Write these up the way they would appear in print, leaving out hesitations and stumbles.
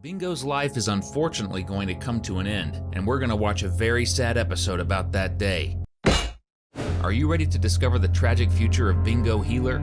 Bingo's life is unfortunately going to come to an end, and we're going to watch a very sad episode about that day. Are you ready to discover the tragic future of Bingo Healer?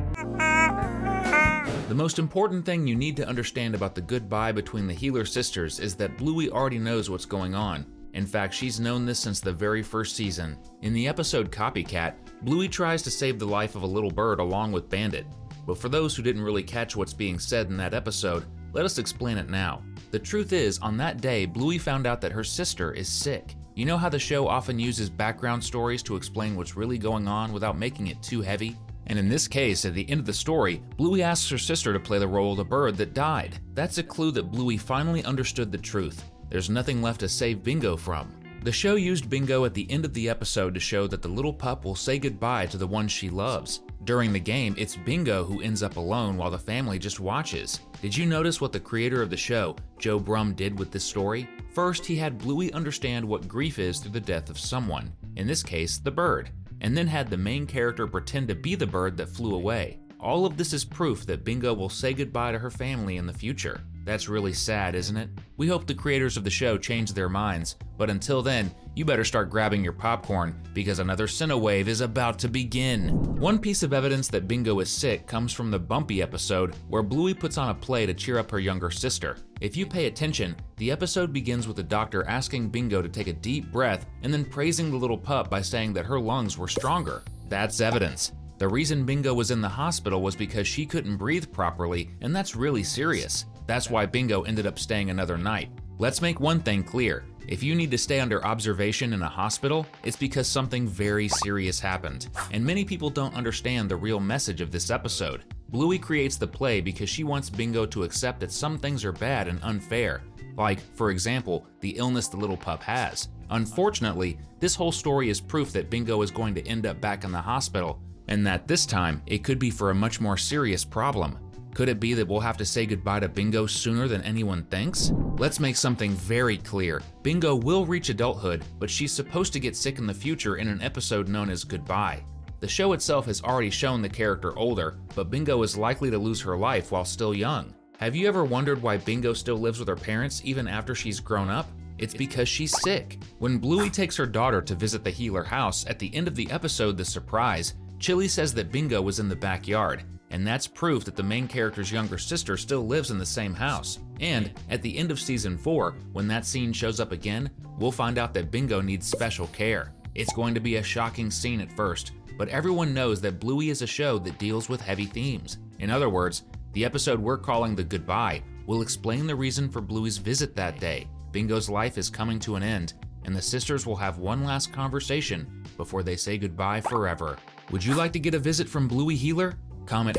The most important thing you need to understand about the goodbye between the Healer sisters is that Bluey already knows what's going on. In fact, she's known this since the very first season. In the episode Copycat, Bluey tries to save the life of a little bird along with Bandit. But for those who didn't really catch what's being said in that episode, let us explain it now. The truth is, on that day, Bluey found out that her sister is sick. You know how the show often uses background stories to explain what's really going on without making it too heavy? And in this case, at the end of the story, Bluey asks her sister to play the role of the bird that died. That's a clue that Bluey finally understood the truth. There's nothing left to save Bingo from. The show used Bingo at the end of the episode to show that the little pup will say goodbye to the one she loves. During the game, it's Bingo who ends up alone while the family just watches. Did you notice what the creator of the show, Joe Brum, did with this story? First, he had Bluey understand what grief is through the death of someone, in this case, the bird, and then had the main character pretend to be the bird that flew away. All of this is proof that Bingo will say goodbye to her family in the future. That's really sad, isn't it? We hope the creators of the show change their minds, but until then, you better start grabbing your popcorn because another Cinewave is about to begin. One piece of evidence that Bingo is sick comes from the Bumpy episode where Bluey puts on a play to cheer up her younger sister. If you pay attention, the episode begins with the doctor asking Bingo to take a deep breath and then praising the little pup by saying that her lungs were stronger. That's evidence. The reason Bingo was in the hospital was because she couldn't breathe properly, and that's really serious. That's why Bingo ended up staying another night. Let's make one thing clear. If you need to stay under observation in a hospital, it's because something very serious happened. And many people don't understand the real message of this episode. Bluey creates the play because she wants Bingo to accept that some things are bad and unfair. Like, for example, the illness the little pup has. Unfortunately, this whole story is proof that Bingo is going to end up back in the hospital, and that this time, it could be for a much more serious problem. Could it be that we'll have to say goodbye to Bingo sooner than anyone thinks? Let's make something very clear. Bingo will reach adulthood, but she's supposed to get sick in the future in an episode known as Goodbye. The show itself has already shown the character older, but Bingo is likely to lose her life while still young. Have you ever wondered why Bingo still lives with her parents even after she's grown up? It's because she's sick. When Bluey takes her daughter to visit the Healer house, at the end of the episode The Surprise, Chili says that Bingo was in the backyard. And that's proof that the main character's younger sister still lives in the same house. And at the end of season 4, when that scene shows up again, we'll find out that Bingo needs special care. It's going to be a shocking scene at first, but everyone knows that Bluey is a show that deals with heavy themes. In other words, the episode we're calling The Goodbye will explain the reason for Bluey's visit that day. Bingo's life is coming to an end, and the sisters will have one last conversation before they say goodbye forever. Would you like to get a visit from Bluey Healer? Comment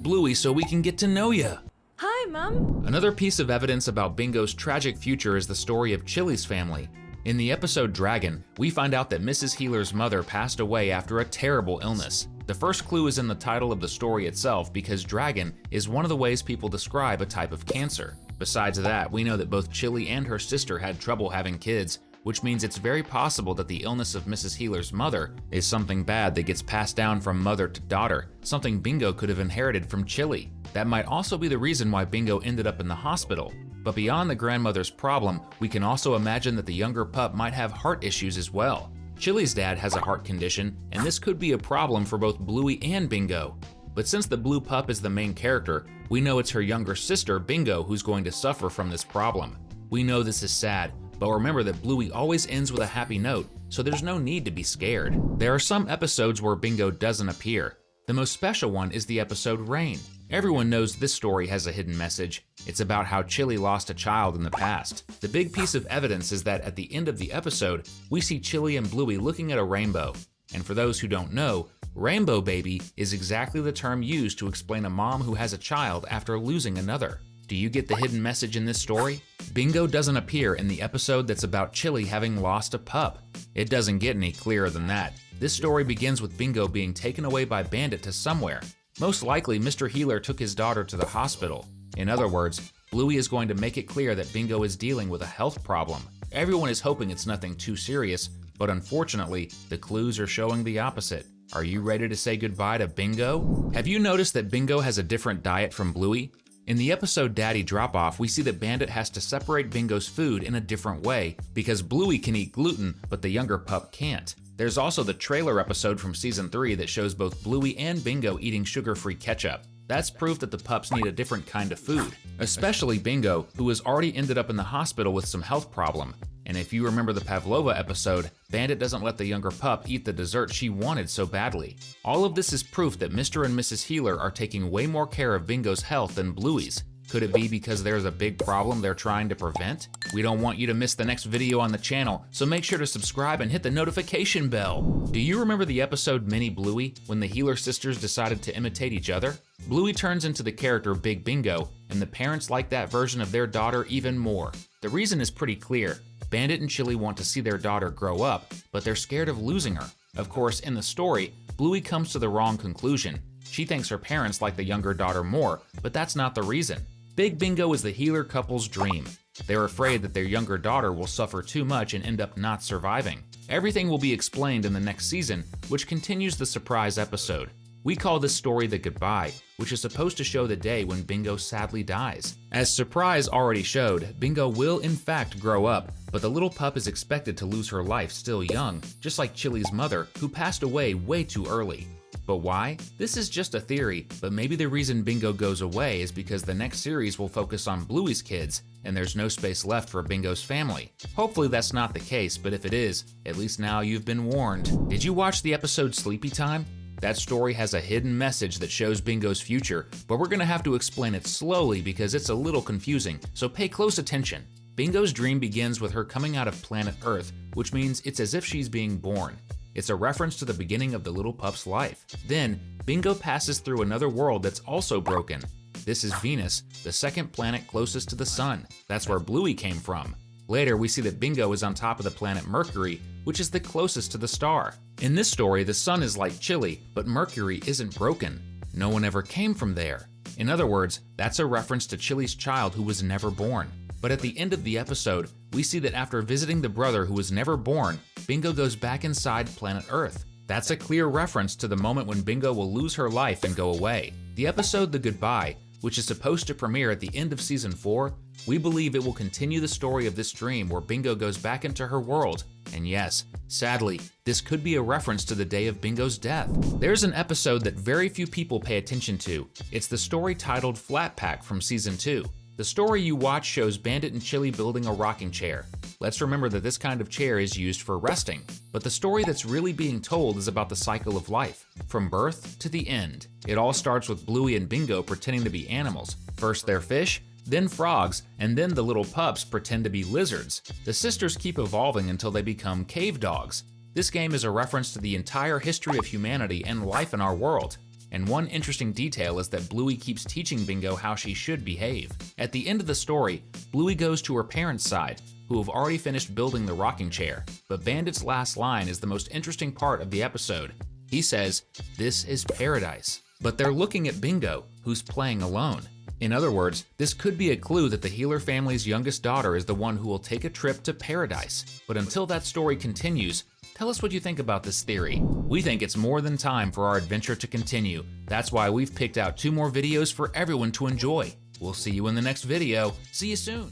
#Bluey so we can get to know ya. Hi, Mom. Another piece of evidence about Bingo's tragic future is the story of Chili's family. In the episode Dragon, we find out that Mrs. Healer's mother passed away after a terrible illness. The first clue is in the title of the story itself because dragon is one of the ways people describe a type of cancer. Besides that, we know that both Chili and her sister had trouble having kids, which means it's very possible that the illness of Mrs. Healer's mother is something bad that gets passed down from mother to daughter, something Bingo could have inherited from Chili. That might also be the reason why Bingo ended up in the hospital. But beyond the grandmother's problem, we can also imagine that the younger pup might have heart issues as well. Chili's dad has a heart condition, and this could be a problem for both Bluey and Bingo. But since the blue pup is the main character, we know it's her younger sister, Bingo, who's going to suffer from this problem. We know this is sad, but remember that Bluey always ends with a happy note, so there's no need to be scared. There are some episodes where Bingo doesn't appear. The most special one is the episode Rain. Everyone knows this story has a hidden message. It's about how Chili lost a child in the past. The big piece of evidence is that at the end of the episode, we see Chili and Bluey looking at a rainbow. And for those who don't know, rainbow baby is exactly the term used to explain a mom who has a child after losing another. Do you get the hidden message in this story? Bingo doesn't appear in the episode that's about Chili having lost a pup. It doesn't get any clearer than that. This story begins with Bingo being taken away by Bandit to somewhere. Most likely, Mr. Healer took his daughter to the hospital. In other words, Bluey is going to make it clear that Bingo is dealing with a health problem. Everyone is hoping it's nothing too serious, but unfortunately, the clues are showing the opposite. Are you ready to say goodbye to Bingo? Have you noticed that Bingo has a different diet from Bluey? In the episode Daddy Drop-Off, we see that Bandit has to separate Bingo's food in a different way because Bluey can eat gluten, but the younger pup can't. There's also the trailer episode from season 3 that shows both Bluey and Bingo eating sugar-free ketchup. That's proof that the pups need a different kind of food, especially Bingo, who has already ended up in the hospital with some health problem. And if you remember the Pavlova episode, Bandit doesn't let the younger pup eat the dessert she wanted so badly. All of this is proof that Mr. and Mrs. Healer are taking way more care of Bingo's health than Bluey's. Could it be because there's a big problem they're trying to prevent? We don't want you to miss the next video on the channel, so make sure to subscribe and hit the notification bell. Do you remember the episode Mini Bluey, when the Healer sisters decided to imitate each other? Bluey turns into the character Big Bingo, and the parents like that version of their daughter even more. The reason is pretty clear. Bandit and Chili want to see their daughter grow up, but they're scared of losing her. Of course, in the story, Bluey comes to the wrong conclusion. She thinks her parents like the younger daughter more, but that's not the reason. Big Bingo is the Healer couple's dream. They're afraid that their younger daughter will suffer too much and end up not surviving. Everything will be explained in the next season, which continues the surprise episode. We call this story The Goodbye, which is supposed to show the day when Bingo sadly dies. As Surprise already showed, Bingo will in fact grow up, but the little pup is expected to lose her life still young, just like Chili's mother, who passed away way too early. But why? This is just a theory, but maybe the reason Bingo goes away is because the next series will focus on Bluey's kids, and there's no space left for Bingo's family. Hopefully that's not the case, but if it is, at least now you've been warned. Did you watch the episode Sleepytime? That story has a hidden message that shows Bingo's future, but we're gonna have to explain it slowly because it's a little confusing, so pay close attention. Bingo's dream begins with her coming out of planet Earth, which means it's as if she's being born. It's a reference to the beginning of the little pup's life. Then, Bingo passes through another world that's also broken. This is Venus, the second planet closest to the sun. That's where Bluey came from. Later, we see that Bingo is on top of the planet Mercury, which is the closest to the star. In this story, the sun is like Chili, but Mercury isn't broken. No one ever came from there. In other words, that's a reference to Chili's child who was never born. But at the end of the episode, we see that after visiting the brother who was never born, Bingo goes back inside planet Earth. That's a clear reference to the moment when Bingo will lose her life and go away. The episode The Goodbye, which is supposed to premiere at the end of season 4, we believe it will continue the story of this dream where Bingo goes back into her world. And yes, sadly, this could be a reference to the day of Bingo's death. There's an episode that very few people pay attention to. It's the story titled Flatpack from season 2. The story you watch shows Bandit and Chili building a rocking chair. Let's remember that this kind of chair is used for resting. But the story that's really being told is about the cycle of life, from birth to the end. It all starts with Bluey and Bingo pretending to be animals. First they're fish, then frogs, and then the little pups pretend to be lizards. The sisters keep evolving until they become cave dogs. This game is a reference to the entire history of humanity and life in our world. And one interesting detail is that Bluey keeps teaching Bingo how she should behave. At the end of the story, Bluey goes to her parents' side, who have already finished building the rocking chair. But Bandit's last line is the most interesting part of the episode. He says, "This is paradise." But they're looking at Bingo, who's playing alone. In other words, this could be a clue that the Healer family's youngest daughter is the one who will take a trip to paradise. But until that story continues, tell us what you think about this theory. We think it's more than time for our adventure to continue. That's why we've picked out 2 more videos for everyone to enjoy. We'll see you in the next video. See you soon.